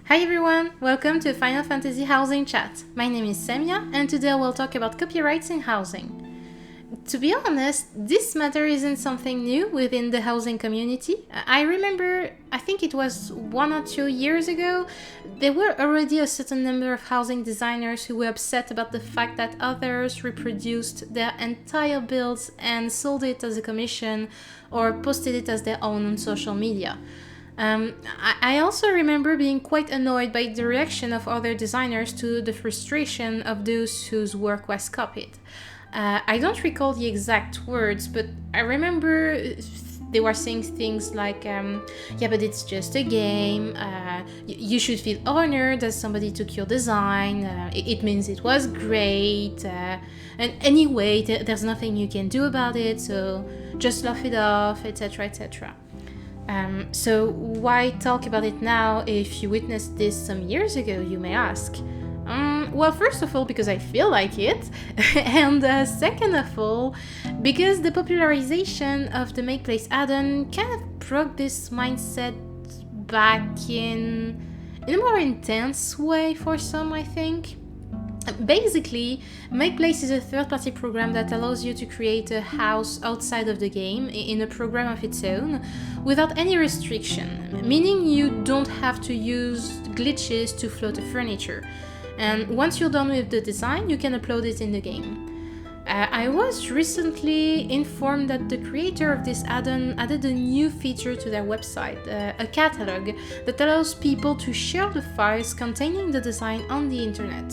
Hi everyone, welcome to Final Fantasy Housing Chat. My name is Samia and today we'll talk about copyrights in housing. To be honest, this matter isn't something new within the housing community. I remember, I think it was 1 or 2 years ago, there were already a certain number of housing designers who were upset about the fact that others reproduced their entire builds and sold it as a commission or posted it as their own on social media. I also remember being quite annoyed by the reaction of other designers to the frustration of those whose work was copied. I don't recall the exact words, but I remember they were saying things like, yeah, but it's just a game, you should feel honored that somebody took your design, it means it was great, and anyway, there's nothing you can do about it, so just laugh it off, etc., etc. So why talk about it now if you witnessed this some years ago, you may ask? Well, first of all, because I feel like it, and second of all, because the popularization of the Make Place add-on kind of brought this mindset back in a more intense way for some, I think. Basically, Make Place is a third-party program that allows you to create a house outside of the game in a program of its own without any restriction, meaning you don't have to use glitches to float the furniture. And once you're done with the design, you can upload it in the game. I was recently informed that the creator of this add-on added a new feature to their website, a catalog that allows people to share the files containing the design on the internet.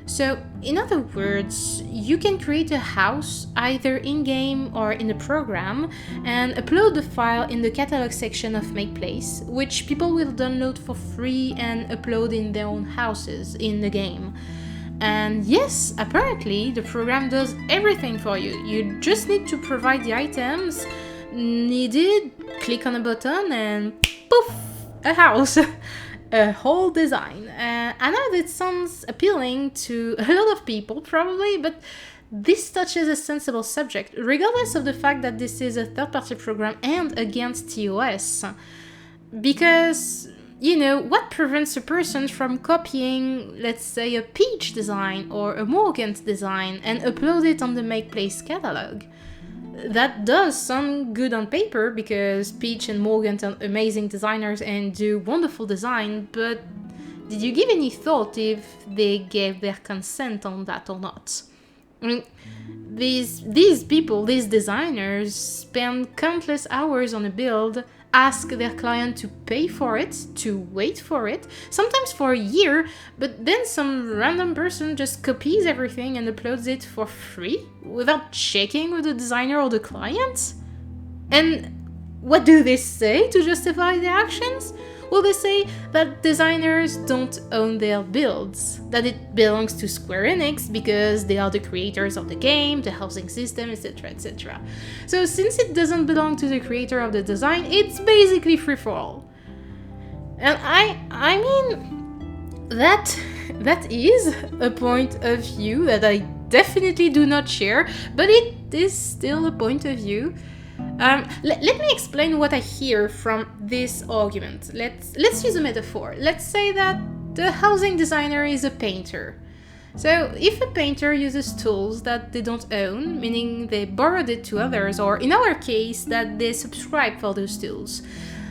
So, in other words, you can create a house either in-game or in the program and upload the file in the catalog section of Make Place, which people will download for free and upload in their own houses in the game. And yes, apparently the program does everything for you. You just need to provide the items needed, click on a button and poof, a house. A whole design. I know that sounds appealing to a lot of people, probably, but this touches a sensible subject, regardless of the fact that this is a third-party program and against TOS. Because, what prevents a person from copying, let's say, a Peach design or a Morgant design and upload it on the Make Place catalog? That does sound good on paper because Peach and Morgant are amazing designers and do wonderful design, but did you give any thought if they gave their consent on that or not? I mean, these people, these designers, spend countless hours on a build, ask their client to pay for it, to wait for it, sometimes for a year, but then some random person just copies everything and uploads it for free without checking with the designer or the client? And what do they say to justify their actions? Well, they say that designers don't own their builds, that it belongs to Square Enix because they are the creators of the game, the housing system, etc., etc. So since it doesn't belong to the creator of the design, it's basically free for all. And I mean, that is a point of view that I definitely do not share, but it is still a point of view. Let me explain what I hear from this argument. Let's use a metaphor. Let's say that the housing designer is a painter. So if a painter uses tools that they don't own, meaning they borrowed it to others, or in our case, that they subscribe for those tools,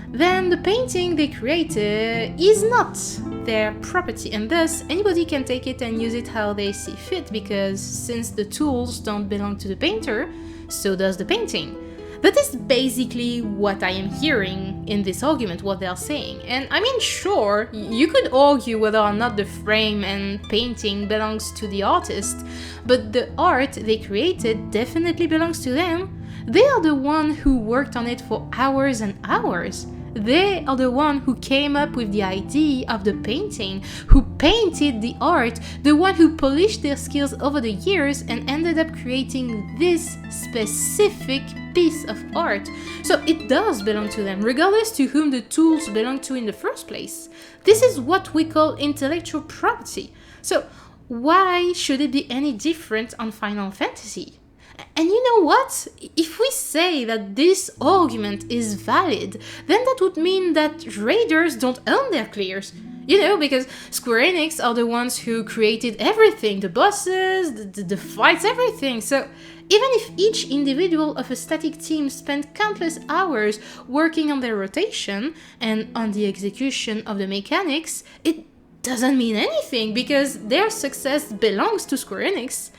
then the painting they created is not their property, and thus anybody can take it and use it how they see fit, because since the tools don't belong to the painter, so does the painting. That is basically what I am hearing in this argument, what they are saying. And I mean, sure, you could argue whether or not the frame and painting belongs to the artist, but the art they created definitely belongs to them. They are the one who worked on it for hours and hours. They are the one who came up with the idea of the painting, who painted the art, the one who polished their skills over the years and ended up creating this specific piece of art. So it does belong to them, regardless to whom the tools belong to in the first place. This is what we call intellectual property. So why should it be any different on Final Fantasy? And you know what? If we say that this argument is valid, then that would mean that raiders don't own their clears. You know, because Square Enix are the ones who created everything, the bosses, the fights, everything. So even if each individual of a static team spent countless hours working on their rotation and on the execution of the mechanics, it doesn't mean anything because their success belongs to Square Enix.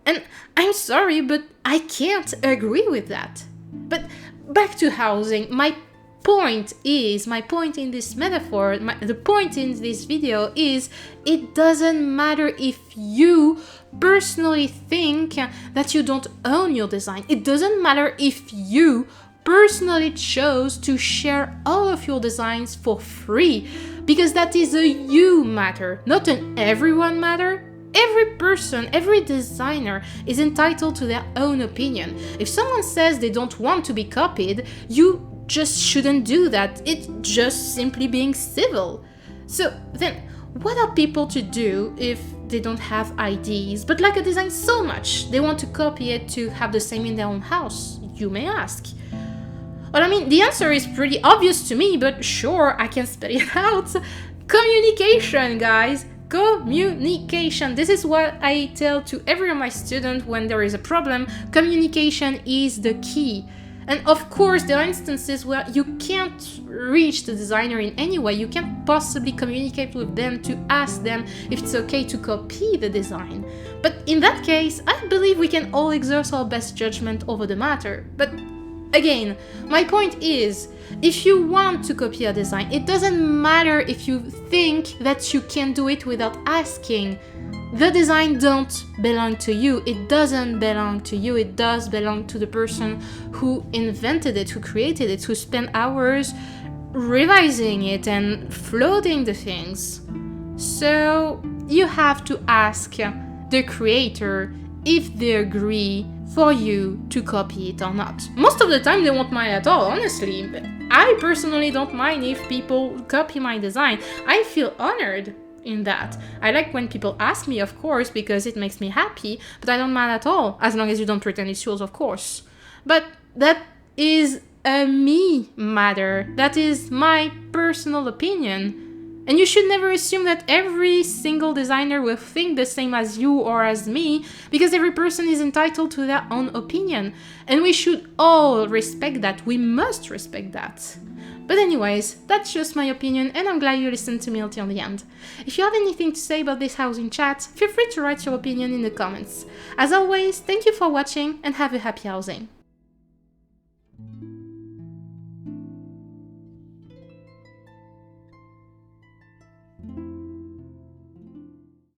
And I'm sorry, but I can't agree with that. But back to housing, my point in this metaphor, the point in this video is, it doesn't matter if you personally think that you don't own your design. It doesn't matter if you personally chose to share all of your designs for free, because that is a you matter, not an everyone matter. Every person, every designer is entitled to their own opinion. If someone says they don't want to be copied, you just shouldn't do that. It's just simply being civil. So then, what are people to do if they don't have ideas but like a design so much they want to copy it to have the same in their own house, you may ask? Well, I mean, the answer is pretty obvious to me, but sure, I can spell it out. Communication, guys. Communication. This is what I tell to every of my students when there is a problem. Communication is the key. And of course, there are instances where you can't reach the designer in any way. You can't possibly communicate with them to ask them if it's okay to copy the design. But in that case, I believe we can all exert our best judgment over the matter. But again, my point is, if you want to copy a design, it doesn't matter if you think that you can do it without asking. The design don't belong to you. It doesn't belong to you. It does belong to the person who invented it, who created it, who spent hours revising it and floating the things. So you have to ask the creator if they agree for you to copy it or not. Most of the time they won't mind at all, honestly. But I personally don't mind if people copy my design. I feel honored in that. I like when people ask me, of course, because it makes me happy, but I don't mind at all, as long as you don't pretend it's yours, of course. But that is a me matter. That is my personal opinion. And you should never assume that every single designer will think the same as you or as me, because every person is entitled to their own opinion. And we should all respect that. We must respect that. But anyways, that's just my opinion, and I'm glad you listened to me until the end. If you have anything to say about this housing chat, feel free to write your opinion in the comments. As always, thank you for watching and have a happy housing.